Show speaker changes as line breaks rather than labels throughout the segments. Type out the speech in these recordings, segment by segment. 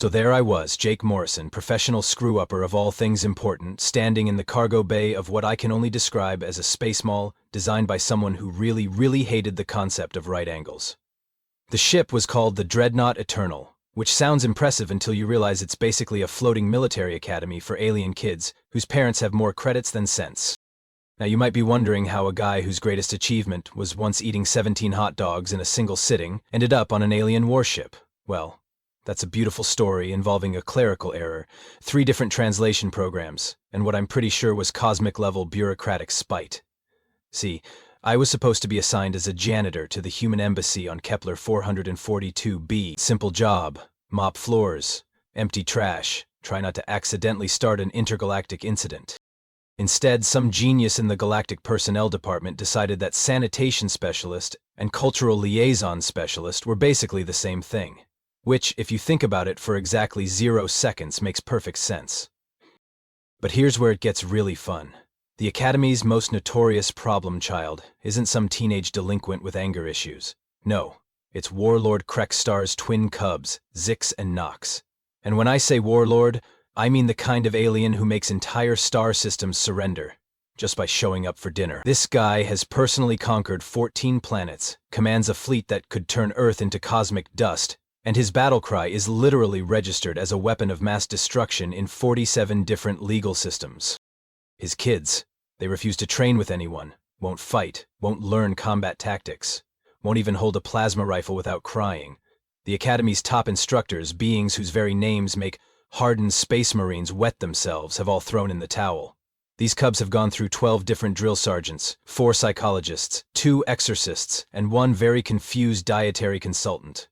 So there I was, Jake Morrison, professional screw-upper of all things important, standing in the cargo bay of what I can only describe as a space mall designed by someone who really, really hated the concept of right angles. The ship was called the Dreadnought Eternal, which sounds impressive until you realize it's basically a floating military academy for alien kids whose parents have more credits than sense. Now you might be wondering how a guy whose greatest achievement was once eating 17 hot dogs in a single sitting ended up on an alien warship. Well, that's a beautiful story involving a clerical error, 3 different translation programs, and what I'm pretty sure was cosmic-level bureaucratic spite. See, I was supposed to be assigned as a janitor to the human embassy on Kepler 442b. Simple job: mop floors, empty trash, try not to accidentally start an intergalactic incident. Instead, some genius in the Galactic Personnel Department decided that sanitation specialist and cultural liaison specialist were basically the same thing. Which, if you think about it for exactly 0 seconds, makes perfect sense. But here's where it gets really fun. The Academy's most notorious problem child isn't some teenage delinquent with anger issues. No, it's Warlord Krekstar's twin cubs, Zix and Nox. And when I say Warlord, I mean the kind of alien who makes entire star systems surrender just by showing up for dinner. This guy has personally conquered 14 planets, commands a fleet that could turn Earth into cosmic dust, and his battle cry is literally registered as a weapon of mass destruction in 47 different legal systems. His kids, they refuse to train with anyone, won't fight, won't learn combat tactics, won't even hold a plasma rifle without crying. The Academy's top instructors, beings whose very names make hardened space marines wet themselves, have all thrown in the towel. These cubs have gone through 12 different drill sergeants, 4 psychologists, 2 exorcists, and 1 very confused dietary consultant.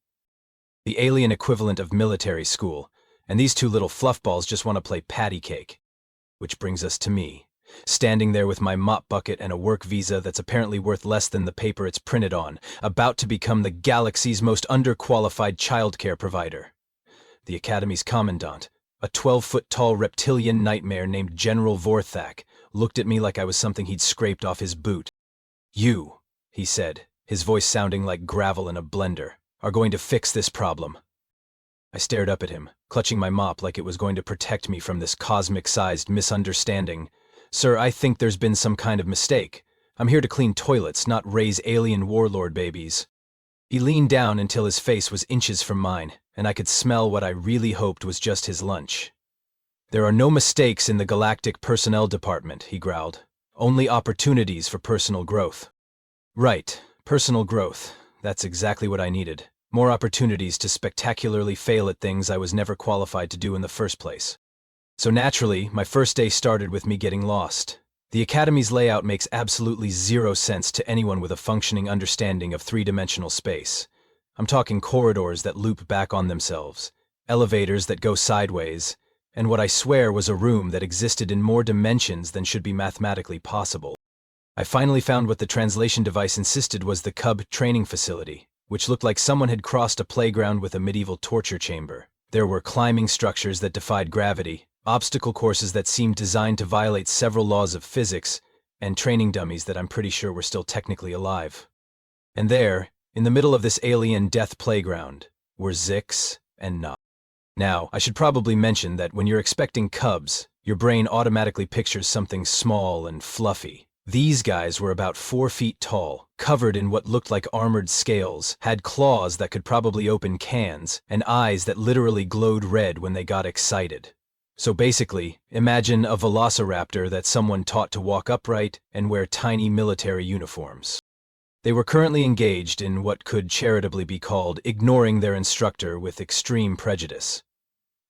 The alien equivalent of military school, and these 2 little fluffballs just want to play patty cake. Which brings us to me, standing there with my mop bucket and a work visa that's apparently worth less than the paper it's printed on, about to become the galaxy's most underqualified childcare provider. The Academy's commandant, a 12-foot-tall reptilian nightmare named General Vorthak, looked at me like I was something he'd scraped off his boot. "You," he said, his voice sounding like gravel in a blender, "are going to fix this problem." I stared up at him, clutching my mop like it was going to protect me from this cosmic-sized misunderstanding. "Sir, I think there's been some kind of mistake. I'm here to clean toilets, not raise alien warlord babies." He leaned down until his face was inches from mine, and I could smell what I really hoped was just his lunch. "There are no mistakes in the Galactic Personnel Department," he growled. "Only opportunities for personal growth." Right, personal growth. That's exactly what I needed. More opportunities to spectacularly fail at things I was never qualified to do in the first place. So naturally, my first day started with me getting lost. The Academy's layout makes absolutely 0 sense to anyone with a functioning understanding of 3-dimensional space. I'm talking corridors that loop back on themselves, elevators that go sideways, and what I swear was a room that existed in more dimensions than should be mathematically possible. I finally found what the translation device insisted was the Cub training facility, which looked like someone had crossed a playground with a medieval torture chamber. There were climbing structures that defied gravity, obstacle courses that seemed designed to violate several laws of physics, and training dummies that I'm pretty sure were still technically alive. And there, in the middle of this alien death playground, were Zix and Nox. Now, I should probably mention that when you're expecting cubs, your brain automatically pictures something small and fluffy. These guys were about 4 feet tall, covered in what looked like armored scales, had claws that could probably open cans, and eyes that literally glowed red when they got excited. So basically, imagine a velociraptor that someone taught to walk upright and wear tiny military uniforms. They were currently engaged in what could charitably be called ignoring their instructor with extreme prejudice.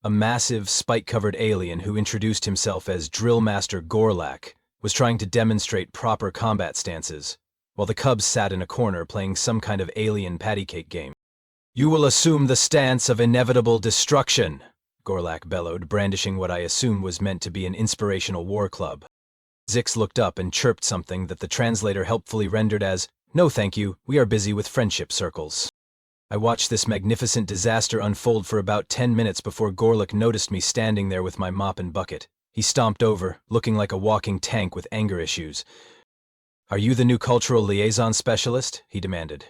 A massive, spike-covered alien who introduced himself as Drill Master Gorlak was trying to demonstrate proper combat stances, while the cubs sat in a corner playing some kind of alien patty cake game. "You will assume the stance of inevitable destruction," Gorlak bellowed, brandishing what I assumed was meant to be an inspirational war club. Zix looked up and chirped something that the translator helpfully rendered as, "No thank you, we are busy with friendship circles." I watched this magnificent disaster unfold for about 10 minutes before Gorlak noticed me standing there with my mop and bucket. He stomped over, looking like a walking tank with anger issues. "Are you the new cultural liaison specialist?" he demanded.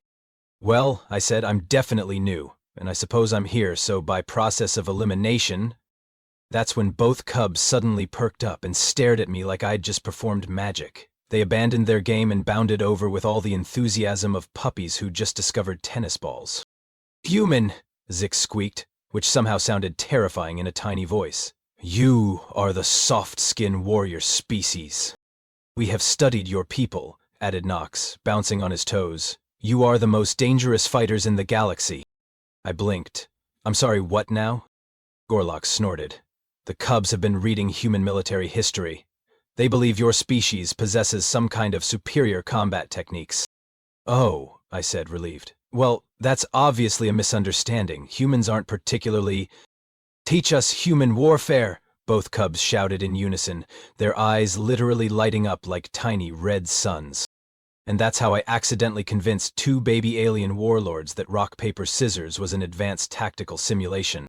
"Well," I said, "I'm definitely new, and I suppose I'm here, so by process of elimination. That's when both cubs suddenly perked up and stared at me like I'd just performed magic. They abandoned their game and bounded over with all the enthusiasm of puppies who just discovered tennis balls. "Human," Zix squeaked, which somehow sounded terrifying in a tiny voice. "You are the soft-skin warrior species. We have studied your people," added Nox, bouncing on his toes. "You are the most dangerous fighters in the galaxy." I blinked. "I'm sorry, what now?" Gorlock snorted. "The cubs have been reading human military history. They believe your species possesses some kind of superior combat techniques." "Oh," I said, relieved. "Well, that's obviously a misunderstanding. Humans aren't particularly—" "Teach us human warfare!" both cubs shouted in unison, their eyes literally lighting up like tiny red suns. And that's how I accidentally convinced two baby alien warlords that rock, paper, scissors was an advanced tactical simulation.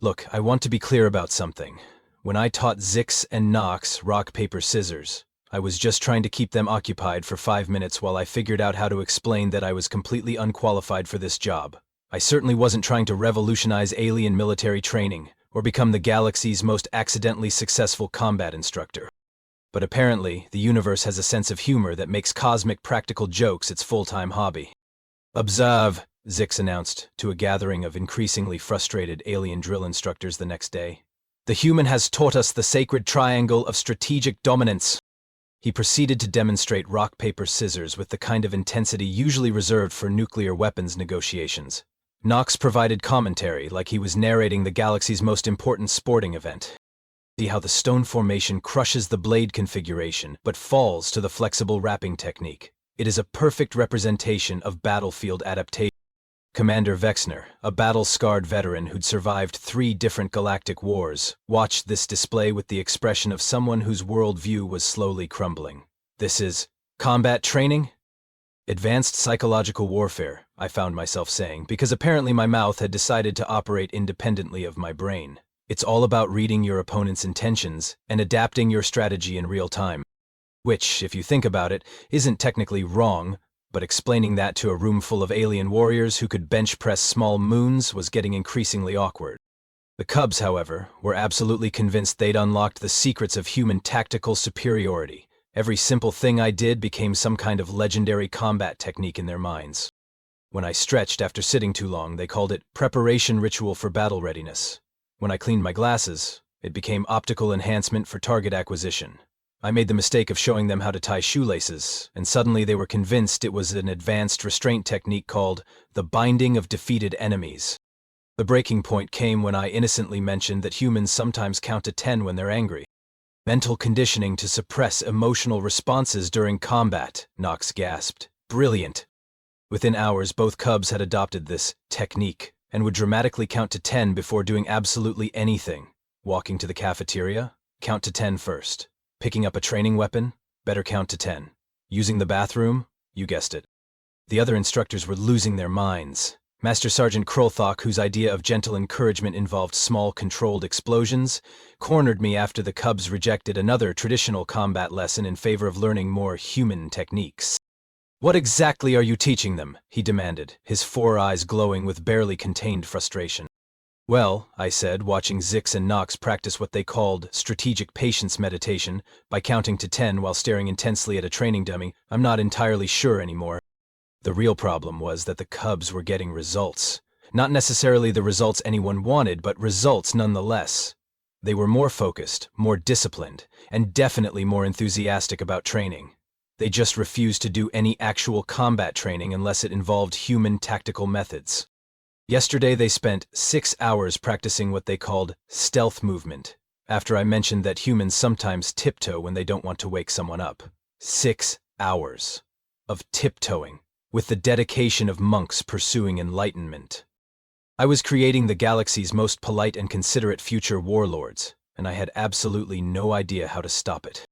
Look, I want to be clear about something. When I taught Zix and Nox rock, paper, scissors, I was just trying to keep them occupied for 5 minutes while I figured out how to explain that I was completely unqualified for this job. I certainly wasn't trying to revolutionize alien military training, or become the galaxy's most accidentally successful combat instructor. But apparently, the universe has a sense of humor that makes cosmic practical jokes its full-time hobby. "Observe," Zix announced to a gathering of increasingly frustrated alien drill instructors the next day. "The human has taught us the sacred triangle of strategic dominance." He proceeded to demonstrate rock, paper, scissors with the kind of intensity usually reserved for nuclear weapons negotiations. Nox provided commentary like he was narrating the galaxy's most important sporting event. See how the stone formation crushes the blade configuration but falls to the flexible wrapping technique. It is a perfect representation of battlefield adaptation. Commander Vexner, a battle-scarred veteran who'd survived 3 different galactic wars, watched this display with the expression of someone whose worldview was slowly crumbling. "This is combat training?" "Advanced psychological warfare," I found myself saying, because apparently my mouth had decided to operate independently of my brain. It's all about reading your opponent's intentions and adapting your strategy in real time. Which, if you think about it, isn't technically wrong, but explaining that to a room full of alien warriors who could bench press small moons was getting increasingly awkward. The cubs, however, were absolutely convinced they'd unlocked the secrets of human tactical superiority. Every simple thing I did became some kind of legendary combat technique in their minds. When I stretched after sitting too long, they called it preparation ritual for battle readiness. When I cleaned my glasses, it became optical enhancement for target acquisition. I made the mistake of showing them how to tie shoelaces, and suddenly they were convinced it was an advanced restraint technique called the binding of defeated enemies. The breaking point came when I innocently mentioned that humans sometimes count to 10 when they're angry. "Mental conditioning to suppress emotional responses during combat," Nox gasped. "Brilliant." Within hours, both cubs had adopted this technique and would dramatically count to 10 before doing absolutely anything. Walking to the cafeteria? Count to 10 first. Picking up a training weapon? Better count to 10. Using the bathroom? You guessed it. The other instructors were losing their minds. Master Sergeant Krolthok, whose idea of gentle encouragement involved small, controlled explosions, cornered me after the cubs rejected another traditional combat lesson in favor of learning more human techniques. "What exactly are you teaching them?" he demanded, his 4 eyes glowing with barely contained frustration. "Well," I said, watching Zix and Nox practice what they called strategic patience meditation by counting to 10 while staring intensely at a training dummy, "I'm not entirely sure anymore." The real problem was that the cubs were getting results. Not necessarily the results anyone wanted, but results nonetheless. They were more focused, more disciplined, and definitely more enthusiastic about training. They just refused to do any actual combat training unless it involved human tactical methods. Yesterday they spent 6 hours practicing what they called stealth movement, after I mentioned that humans sometimes tiptoe when they don't want to wake someone up. 6 hours of tiptoeing, with the dedication of monks pursuing enlightenment. I was creating the galaxy's most polite and considerate future warlords, and I had absolutely no idea how to stop it.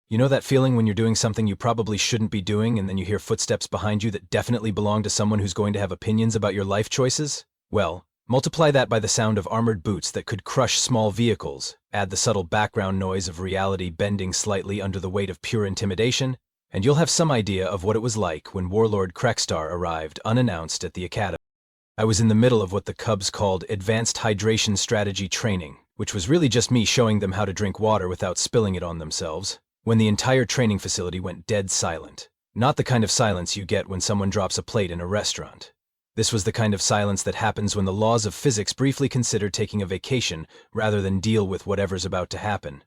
You know that feeling when you're doing something you probably shouldn't be doing and then you hear footsteps behind you that definitely belong to someone who's going to have opinions about your life choices? Well, multiply that by the sound of armored boots that could crush small vehicles, add the subtle background noise of reality bending slightly under the weight of pure intimidation, and you'll have some idea of what it was like when Warlord Krexstar arrived unannounced at the academy. I was in the middle of what the Cubs called advanced hydration strategy training, which was really just me showing them how to drink water without spilling it on themselves, when the entire training facility went dead silent. Not the kind of silence you get when someone drops a plate in a restaurant. This was the kind of silence that happens when the laws of physics briefly consider taking a vacation rather than deal with whatever's about to happen.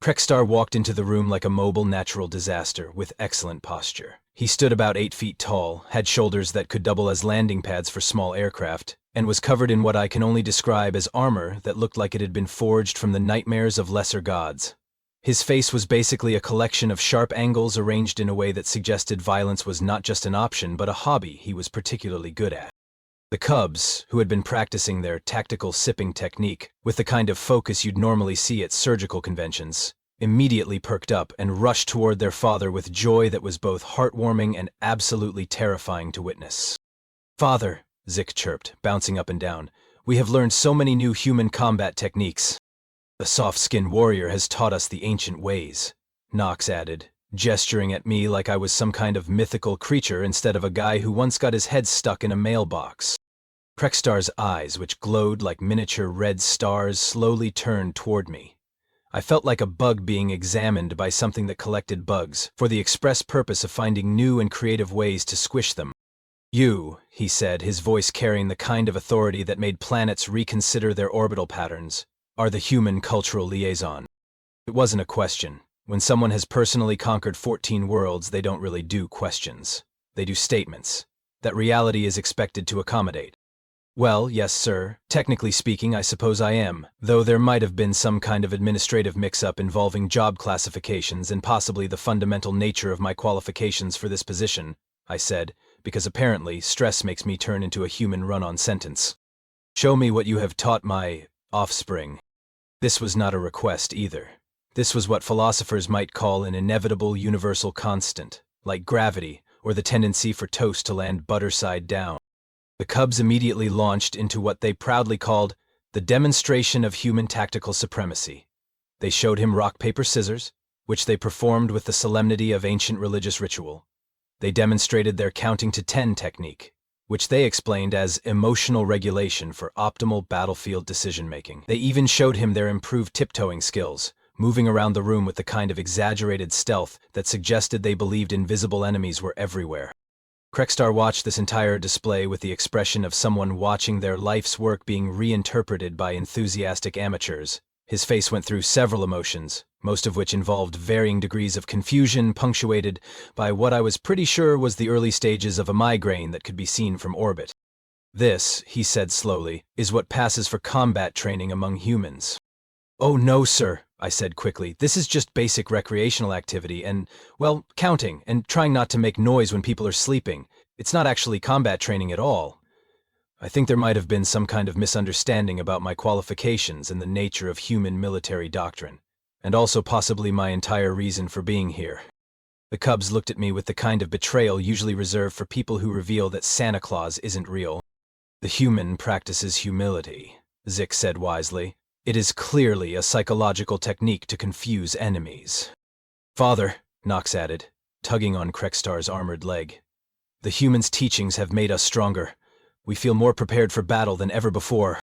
Krekstar walked into the room like a mobile natural disaster, with excellent posture. He stood about 8 feet tall, had shoulders that could double as landing pads for small aircraft, and was covered in what I can only describe as armor that looked like it had been forged from the nightmares of lesser gods. His face was basically a collection of sharp angles arranged in a way that suggested violence was not just an option but a hobby he was particularly good at. The Cubs, who had been practicing their tactical sipping technique with the kind of focus you'd normally see at surgical conventions, immediately perked up and rushed toward their father with joy that was both heartwarming and absolutely terrifying to witness. "Father," Zik chirped, bouncing up and down, "we have learned so many new human combat techniques. The soft-skinned warrior has taught us the ancient ways," Knox added, gesturing at me like I was some kind of mythical creature instead of a guy who once got his head stuck in a mailbox. Krekstar's eyes, which glowed like miniature red stars, slowly turned toward me. I felt like a bug being examined by something that collected bugs, for the express purpose of finding new and creative ways to squish them. "You," he said, his voice carrying the kind of authority that made planets reconsider their orbital patterns, "are the human cultural liaison." It wasn't a question. When someone has personally conquered 14 worlds, they don't really do questions. They do statements that reality is expected to accommodate. "Well, yes, sir. Technically speaking, I suppose I am, though there might have been some kind of administrative mix-up involving job classifications and possibly the fundamental nature of my qualifications for this position," I said, because apparently stress makes me turn into a human run-on sentence. "Show me what you have taught my offspring." This was not a request either. This was what philosophers might call an inevitable universal constant, like gravity or the tendency for toast to land butter side down. The Cubs immediately launched into what they proudly called the demonstration of human tactical supremacy. They showed him rock, paper, scissors, which they performed with the solemnity of ancient religious ritual. They demonstrated their counting to 10 technique, which they explained as emotional regulation for optimal battlefield decision-making. They even showed him their improved tiptoeing skills, moving around the room with the kind of exaggerated stealth that suggested they believed invisible enemies were everywhere. Krekstar watched this entire display with the expression of someone watching their life's work being reinterpreted by enthusiastic amateurs. His face went through several emotions, most of which involved varying degrees of confusion, punctuated by what I was pretty sure was the early stages of a migraine that could be seen from orbit. "This," he said slowly, "is what passes for combat training among humans." "Oh no, sir," I said quickly. "This is just basic recreational activity and, well, counting and trying not to make noise when people are sleeping. It's not actually combat training at all." I think there might have been some kind of misunderstanding about my qualifications and the nature of human military doctrine, and also possibly my entire reason for being here. The Cubs looked at me with the kind of betrayal usually reserved for people who reveal that Santa Claus isn't real. "The human practices humility," Zik said wisely. "It is clearly a psychological technique to confuse enemies." "Father," Knox added, tugging on Krekstar's armored leg, "the human's teachings have made us stronger. We feel more prepared for battle than ever before."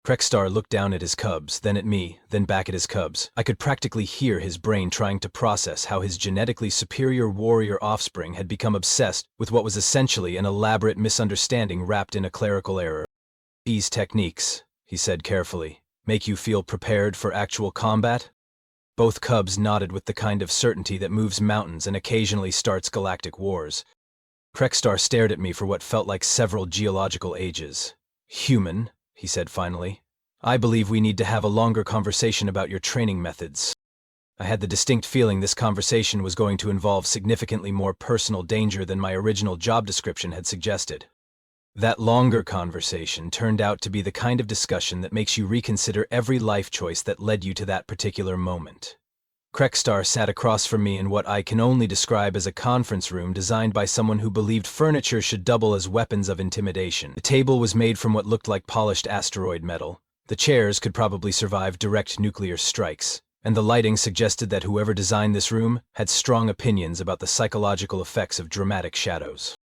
Krekstar looked down at his Cubs, then at me, then back at his Cubs. I could practically hear his brain trying to process how his genetically superior warrior offspring had become obsessed with what was essentially an elaborate misunderstanding wrapped in a clerical error. "These techniques," he said carefully, "make you feel prepared for actual combat?" Both Cubs nodded with the kind of certainty that moves mountains and occasionally starts galactic wars. Krekstar stared at me for what felt like several geological ages. "Human," he said finally, "I believe we need to have a longer conversation about your training methods." I had the distinct feeling this conversation was going to involve significantly more personal danger than my original job description had suggested. That longer conversation turned out to be the kind of discussion that makes you reconsider every life choice that led you to that particular moment. Krekstar sat across from me in what I can only describe as a conference room designed by someone who believed furniture should double as weapons of intimidation. The table was made from what looked like polished asteroid metal. The chairs could probably survive direct nuclear strikes, and the lighting suggested that whoever designed this room had strong opinions about the psychological effects of dramatic shadows.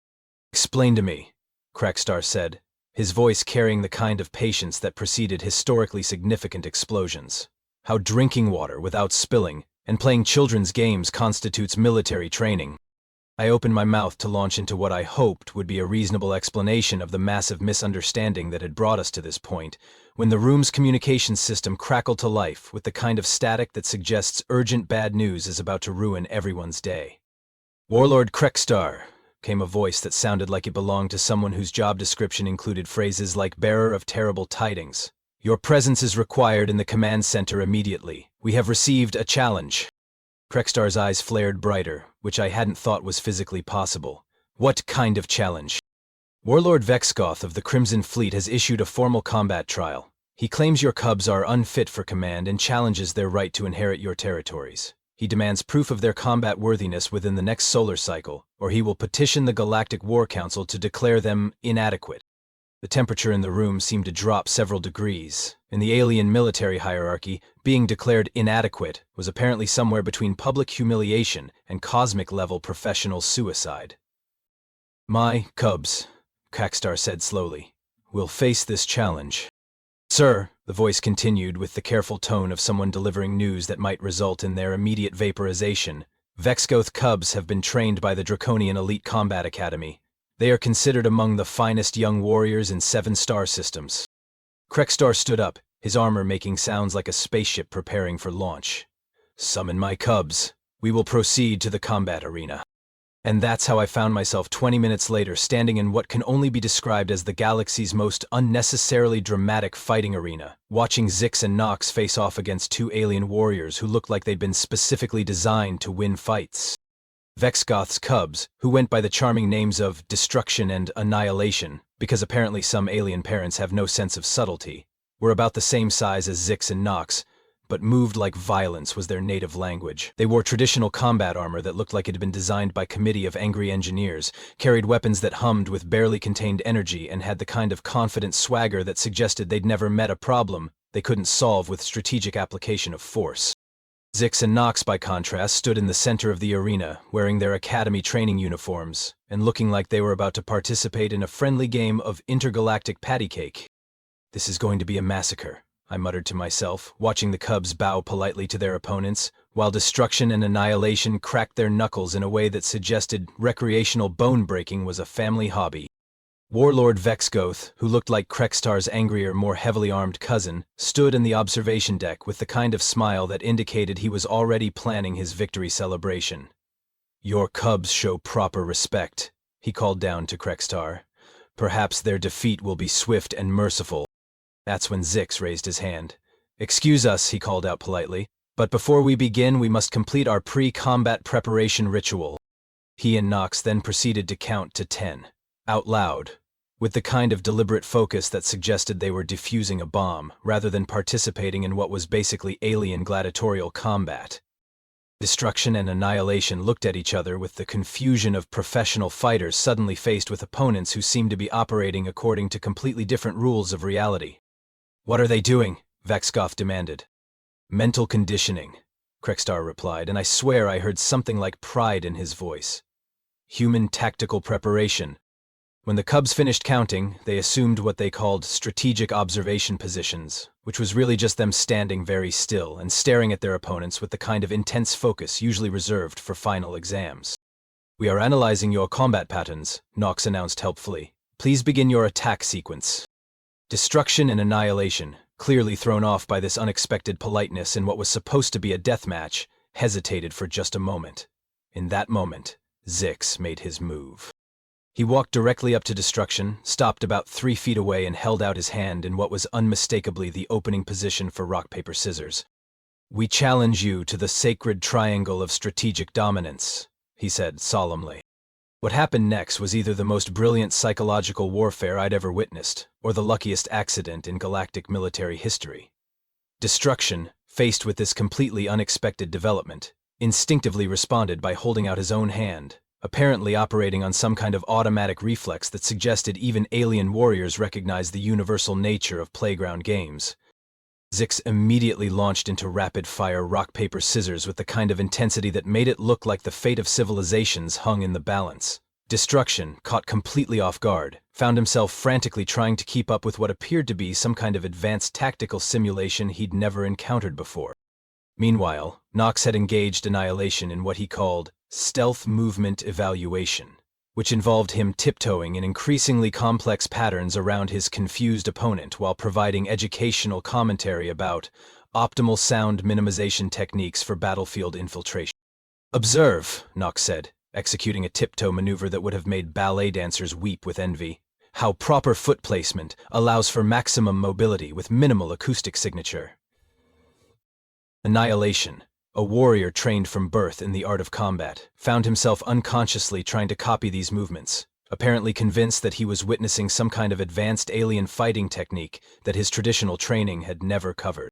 "Explain to me," Krekstar said, his voice carrying the kind of patience that preceded historically significant explosions. How drinking water without spilling and playing children's games constitutes military training. I opened my mouth to launch into what I hoped would be a reasonable explanation of the massive misunderstanding that had brought us to this point, when the room's communication system crackled to life with the kind of static that suggests urgent bad news is about to ruin everyone's day. "Warlord Krekstar," came a voice that sounded like it belonged to someone whose job description included phrases like bearer of terrible tidings. "Your presence is required in the command center immediately. We have received a challenge." Krekstar's eyes flared brighter, which I hadn't thought was physically possible. "What kind of challenge?" "Warlord Vexgoth of the Crimson Fleet has issued a formal combat trial. He claims your cubs are unfit for command and challenges their right to inherit your territories. He demands proof of their combat worthiness within the next solar cycle, or he will petition the Galactic War Council to declare them inadequate." The temperature in the room seemed to drop several degrees. In the alien military hierarchy, being declared inadequate was apparently somewhere between public humiliation and cosmic-level professional suicide. "My cubs," Krekstar said slowly, "will face this challenge." "Sir," the voice continued with the careful tone of someone delivering news that might result in their immediate vaporization, "Vexgoth cubs have been trained by the Draconian Elite Combat Academy. They are considered among the finest young warriors in 7-star systems." Krekstar stood up, his armor making sounds like a spaceship preparing for launch. "Summon my cubs. We will proceed to the combat arena." And that's how I found myself 20 minutes later standing in what can only be described as the galaxy's most unnecessarily dramatic fighting arena, watching Zix and Nox face off against 2 alien warriors who looked like they'd been specifically designed to win fights. Vexgoth's cubs, who went by the charming names of Destruction and Annihilation, because apparently some alien parents have no sense of subtlety, were about the same size as Zix and Nox, but moved like violence was their native language. They wore traditional combat armor that looked like it had been designed by a committee of angry engineers, carried weapons that hummed with barely contained energy, and had the kind of confident swagger that suggested they'd never met a problem they couldn't solve with strategic application of force. Zix and Nox, by contrast, stood in the center of the arena, wearing their academy training uniforms, and looking like they were about to participate in a friendly game of intergalactic patty cake. "This is going to be a massacre," I muttered to myself, watching the cubs bow politely to their opponents, while Destruction and Annihilation cracked their knuckles in a way that suggested recreational bone-breaking was a family hobby. Warlord Vexgoth, who looked like Krekstar's angrier, more heavily armed cousin, stood in the observation deck with the kind of smile that indicated he was already planning his victory celebration. "Your cubs show proper respect," he called down to Krekstar. "Perhaps their defeat will be swift and merciful." That's when Zix raised his hand. "Excuse us," he called out politely, "but before we begin we must complete our pre-combat preparation ritual." He and Nox then proceeded to count to 10, out loud, with the kind of deliberate focus that suggested they were defusing a bomb, rather than participating in what was basically alien gladiatorial combat. Destruction and Annihilation looked at each other with the confusion of professional fighters suddenly faced with opponents who seemed to be operating according to completely different rules of reality. "What are they doing?" Vexgoth demanded. "Mental conditioning," Krekstar replied, and I swear I heard something like pride in his voice. "Human tactical preparation." When the cubs finished counting, they assumed what they called strategic observation positions, which was really just them standing very still and staring at their opponents with the kind of intense focus usually reserved for final exams. "We are analyzing your combat patterns," Nox announced helpfully. "Please begin your attack sequence." Destruction and Annihilation, clearly thrown off by this unexpected politeness in what was supposed to be a death match, hesitated for just a moment. In that moment, Zix made his move. He walked directly up to Destruction, stopped about 3 feet away, and held out his hand in what was unmistakably the opening position for rock, paper, scissors. "We challenge you to the sacred triangle of strategic dominance," he said solemnly. What happened next was either the most brilliant psychological warfare I'd ever witnessed, or the luckiest accident in galactic military history. Destruction, faced with this completely unexpected development, instinctively responded by holding out his own hand, apparently operating on some kind of automatic reflex that suggested even alien warriors recognized the universal nature of playground games. Zix immediately launched into rapid-fire rock, paper, scissors with the kind of intensity that made it look like the fate of civilizations hung in the balance. Destruction, caught completely off guard, found himself frantically trying to keep up with what appeared to be some kind of advanced tactical simulation he'd never encountered before. Meanwhile, Nox had engaged Annihilation in what he called stealth movement evaluation, which involved him tiptoeing in increasingly complex patterns around his confused opponent while providing educational commentary about optimal sound minimization techniques for battlefield infiltration. "Observe," Nox said, executing a tiptoe maneuver that would have made ballet dancers weep with envy, "how proper foot placement allows for maximum mobility with minimal acoustic signature." Annihilation, a warrior trained from birth in the art of combat, found himself unconsciously trying to copy these movements, apparently convinced that he was witnessing some kind of advanced alien fighting technique that his traditional training had never covered.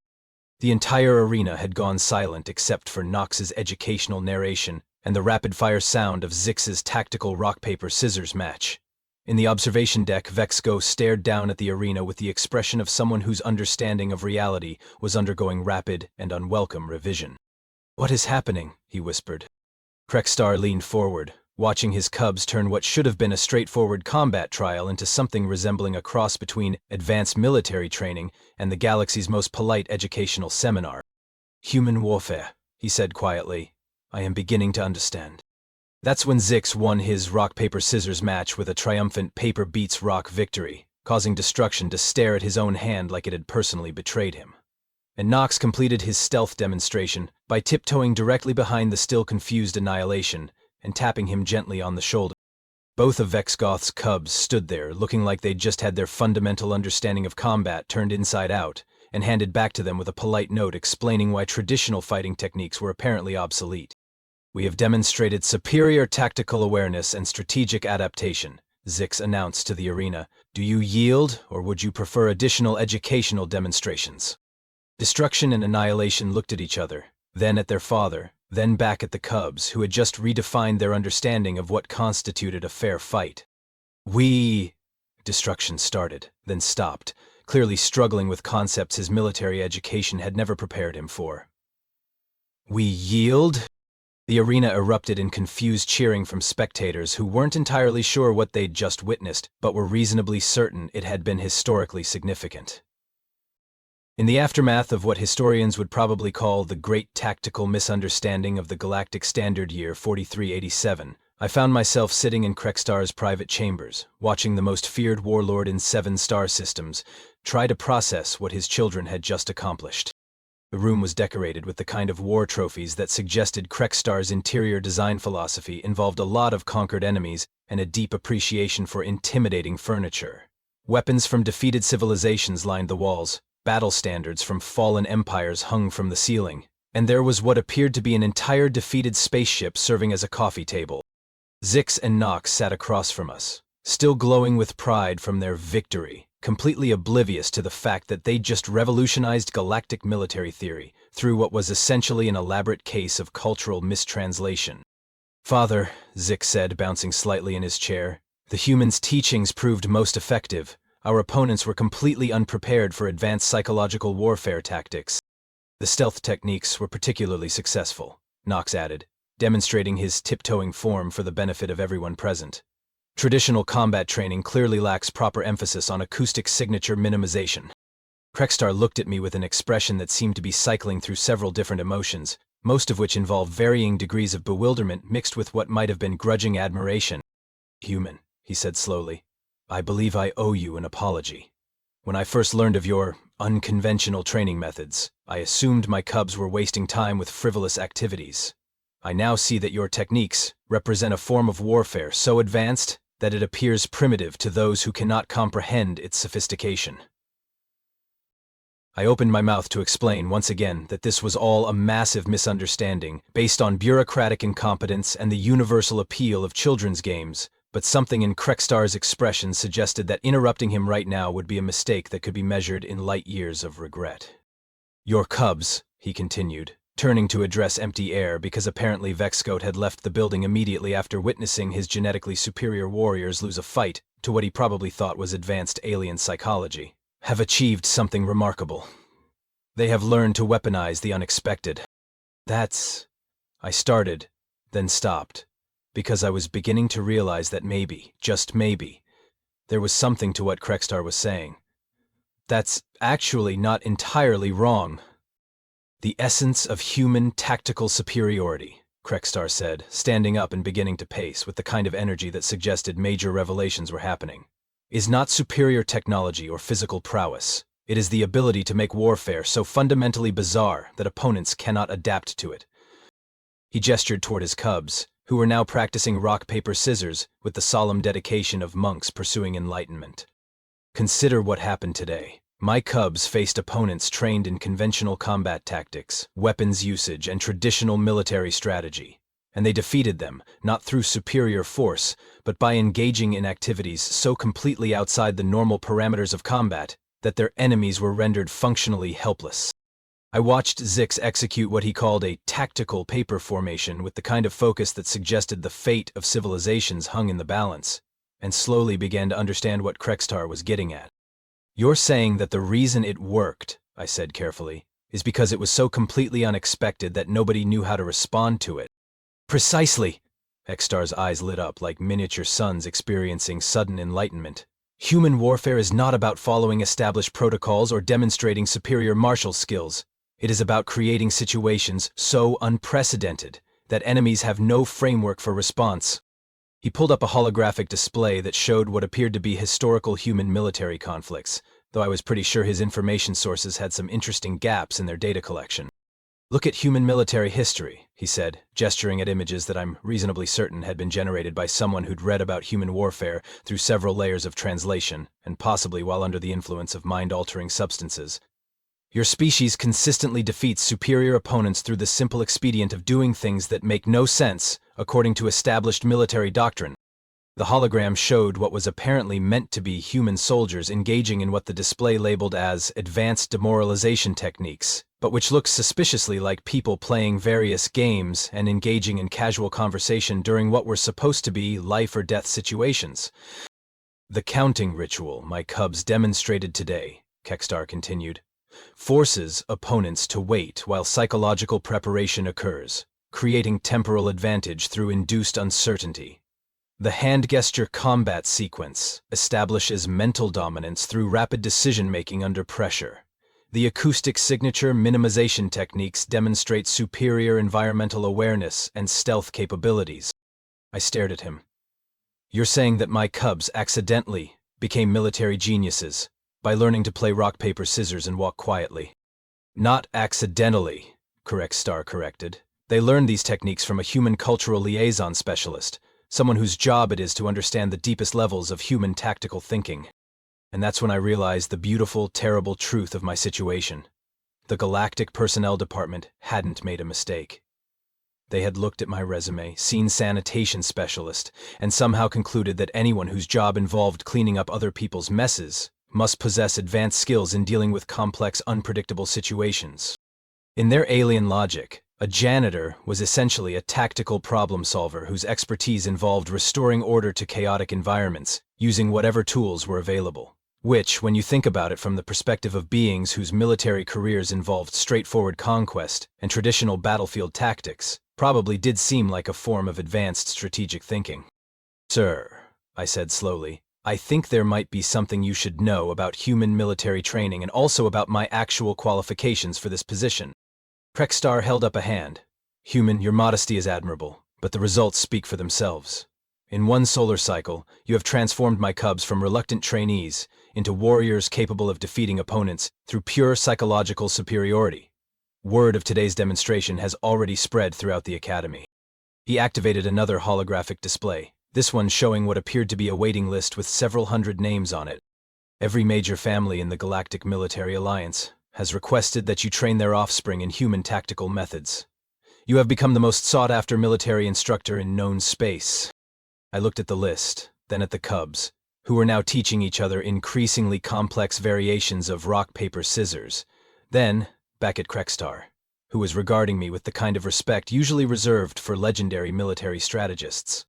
The entire arena had gone silent except for Nox's educational narration and the rapid-fire sound of Zix's tactical rock-paper-scissors match. In the observation deck, Vexgo stared down at the arena with the expression of someone whose understanding of reality was undergoing rapid and unwelcome revision. "What is happening?" he whispered. Krexstar leaned forward, watching his cubs turn what should have been a straightforward combat trial into something resembling a cross between advanced military training and the galaxy's most polite educational seminar. "Human warfare," he said quietly. "I am beginning to understand." That's when Zix won his rock-paper-scissors match with a triumphant paper-beats-rock victory, causing Destruction to stare at his own hand like it had personally betrayed him. And Nox completed his stealth demonstration by tiptoeing directly behind the still confused Annihilation and tapping him gently on the shoulder. Both of Vexgoth's cubs stood there, looking like they'd just had their fundamental understanding of combat turned inside out and handed back to them with a polite note explaining why traditional fighting techniques were apparently obsolete. "We have demonstrated superior tactical awareness and strategic adaptation," Zix announced to the arena. "Do you yield, or would you prefer additional educational demonstrations?" Destruction and Annihilation looked at each other, then at their father, then back at the cubs, who had just redefined their understanding of what constituted a fair fight. Destruction started, then stopped, clearly struggling with concepts his military education had never prepared him for. "We yield?" The arena erupted in confused cheering from spectators who weren't entirely sure what they'd just witnessed, but were reasonably certain it had been historically significant. In the aftermath of what historians would probably call the Great Tactical Misunderstanding of the Galactic Standard Year 4387, I found myself sitting in Krexstar's private chambers, watching the most feared warlord in 7 star systems try to process what his children had just accomplished. The room was decorated with the kind of war trophies that suggested Krexstar's interior design philosophy involved a lot of conquered enemies and a deep appreciation for intimidating furniture. Weapons from defeated civilizations lined the walls, battle standards from fallen empires hung from the ceiling, and there was what appeared to be an entire defeated spaceship serving as a coffee table. Zix and Nox sat across from us, still glowing with pride from their victory, completely oblivious to the fact that they'd just revolutionized galactic military theory through what was essentially an elaborate case of cultural mistranslation. "Father," Zix said, bouncing slightly in his chair, "the humans' teachings proved most effective. Our opponents were completely unprepared for advanced psychological warfare tactics. The stealth techniques were particularly successful," Nox added, demonstrating his tiptoeing form for the benefit of everyone present. "Traditional combat training clearly lacks proper emphasis on acoustic signature minimization." Krexstar looked at me with an expression that seemed to be cycling through several different emotions, most of which involved varying degrees of bewilderment mixed with what might have been grudging admiration. "Human," he said slowly, "I believe I owe you an apology. When I first learned of your unconventional training methods, I assumed my cubs were wasting time with frivolous activities. I now see that your techniques represent a form of warfare so advanced that it appears primitive to those who cannot comprehend its sophistication." I opened my mouth to explain once again that this was all a massive misunderstanding based on bureaucratic incompetence and the universal appeal of children's games, but something in Krexstar's expression suggested that interrupting him right now would be a mistake that could be measured in light years of regret. "Your cubs," he continued, turning to address empty air because apparently Vexgoat had left the building immediately after witnessing his genetically superior warriors lose a fight to what he probably thought was advanced alien psychology, "have achieved something remarkable. They have learned to weaponize the unexpected." "That's..." I started, then stopped, because I was beginning to realize that maybe, just maybe, there was something to what Krextar was saying. That's actually not entirely wrong. The essence of human tactical superiority, Krextar said, standing up and beginning to pace with the kind of energy that suggested major revelations were happening, is not superior technology or physical prowess. It is the ability to make warfare so fundamentally bizarre that opponents cannot adapt to it. He gestured toward his cubs, who were now practicing rock, paper, scissors with the solemn dedication of monks pursuing enlightenment. Consider what happened today. My cubs faced opponents trained in conventional combat tactics, weapons usage, and traditional military strategy. And they defeated them, not through superior force, but by engaging in activities so completely outside the normal parameters of combat that their enemies were rendered functionally helpless. I watched Zix execute what he called a tactical paper formation with the kind of focus that suggested the fate of civilizations hung in the balance, and slowly began to understand what Krextar was getting at. You're saying that the reason it worked, I said carefully, is because it was so completely unexpected that nobody knew how to respond to it. Precisely! Krextar's eyes lit up like miniature suns experiencing sudden enlightenment. Human warfare is not about following established protocols or demonstrating superior martial skills. It is about creating situations so unprecedented that enemies have no framework for response. He pulled up a holographic display that showed what appeared to be historical human military conflicts, though I was pretty sure his information sources had some interesting gaps in their data collection. Look at human military history, he said, gesturing at images that I'm reasonably certain had been generated by someone who'd read about human warfare through several layers of translation, and possibly while under the influence of mind-altering substances. Your species consistently defeats superior opponents through the simple expedient of doing things that make no sense, according to established military doctrine. The hologram showed what was apparently meant to be human soldiers engaging in what the display labeled as advanced demoralization techniques, but which looks suspiciously like people playing various games and engaging in casual conversation during what were supposed to be life-or-death situations. The counting ritual my cubs demonstrated today, Krextar continued, forces opponents to wait while psychological preparation occurs, creating temporal advantage through induced uncertainty. The hand gesture combat sequence establishes mental dominance through rapid decision-making under pressure. The acoustic signature minimization techniques demonstrate superior environmental awareness and stealth capabilities. I stared at him. You're saying that my cubs accidentally became military geniuses by learning to play rock, paper, scissors and walk quietly. Not accidentally, Krextar corrected. They learned these techniques from a human cultural liaison specialist, someone whose job it is to understand the deepest levels of human tactical thinking. And that's when I realized the beautiful, terrible truth of my situation. The Galactic Personnel Department hadn't made a mistake. They had looked at my resume, seen sanitation specialist, and somehow concluded that anyone whose job involved cleaning up other people's messes must possess advanced skills in dealing with complex, unpredictable situations. In their alien logic, a janitor was essentially a tactical problem solver whose expertise involved restoring order to chaotic environments, using whatever tools were available. Which, when you think about it from the perspective of beings whose military careers involved straightforward conquest and traditional battlefield tactics, probably did seem like a form of advanced strategic thinking. Sir, I said slowly, I think there might be something you should know about human military training and also about my actual qualifications for this position. Krextar held up a hand. Human, your modesty is admirable, but the results speak for themselves. In one solar cycle, you have transformed my cubs from reluctant trainees into warriors capable of defeating opponents through pure psychological superiority. Word of today's demonstration has already spread throughout the Academy. He activated another holographic display, this one showing what appeared to be a waiting list with several hundred names on it. Every major family in the Galactic Military Alliance has requested that you train their offspring in human tactical methods. You have become the most sought-after military instructor in known space. I looked at the list, then at the cubs, who were now teaching each other increasingly complex variations of rock, paper, scissors. Then, back at Krextar, who was regarding me with the kind of respect usually reserved for legendary military strategists.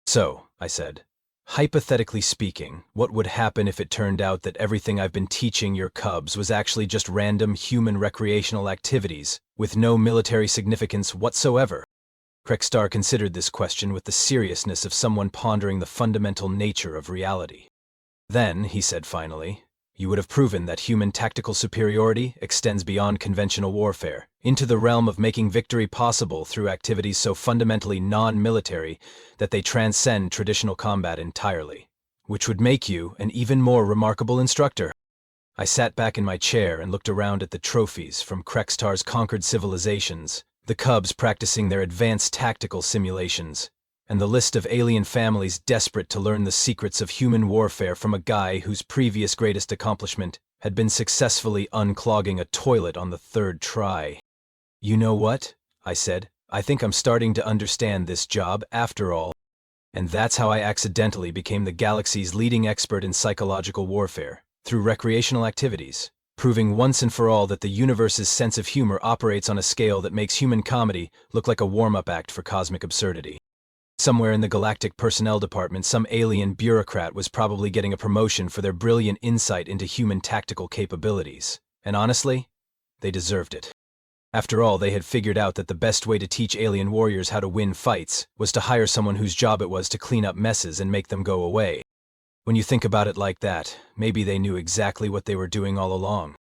So, I said, hypothetically speaking, what would happen if it turned out that everything I've been teaching your cubs was actually just random human recreational activities with no military significance whatsoever? Krekstar considered this question with the seriousness of someone pondering the fundamental nature of reality. Then, he said finally, you would have proven that human tactical superiority extends beyond conventional warfare, into the realm of making victory possible through activities so fundamentally non-military that they transcend traditional combat entirely, which would make you an even more remarkable instructor. I sat back in my chair and looked around at the trophies from Krekstar's conquered civilizations, the cubs practicing their advanced tactical simulations, and the list of alien families desperate to learn the secrets of human warfare from a guy whose previous greatest accomplishment had been successfully unclogging a toilet on the third try. You know what? I said. I think I'm starting to understand this job after all. And that's how I accidentally became the galaxy's leading expert in psychological warfare, through recreational activities, proving once and for all that the universe's sense of humor operates on a scale that makes human comedy look like a warm-up act for cosmic absurdity. Somewhere in the Galactic Personnel Department, some alien bureaucrat was probably getting a promotion for their brilliant insight into human tactical capabilities. And honestly, they deserved it. After all, they had figured out that the best way to teach alien warriors how to win fights was to hire someone whose job it was to clean up messes and make them go away. When you think about it like that, maybe they knew exactly what they were doing all along.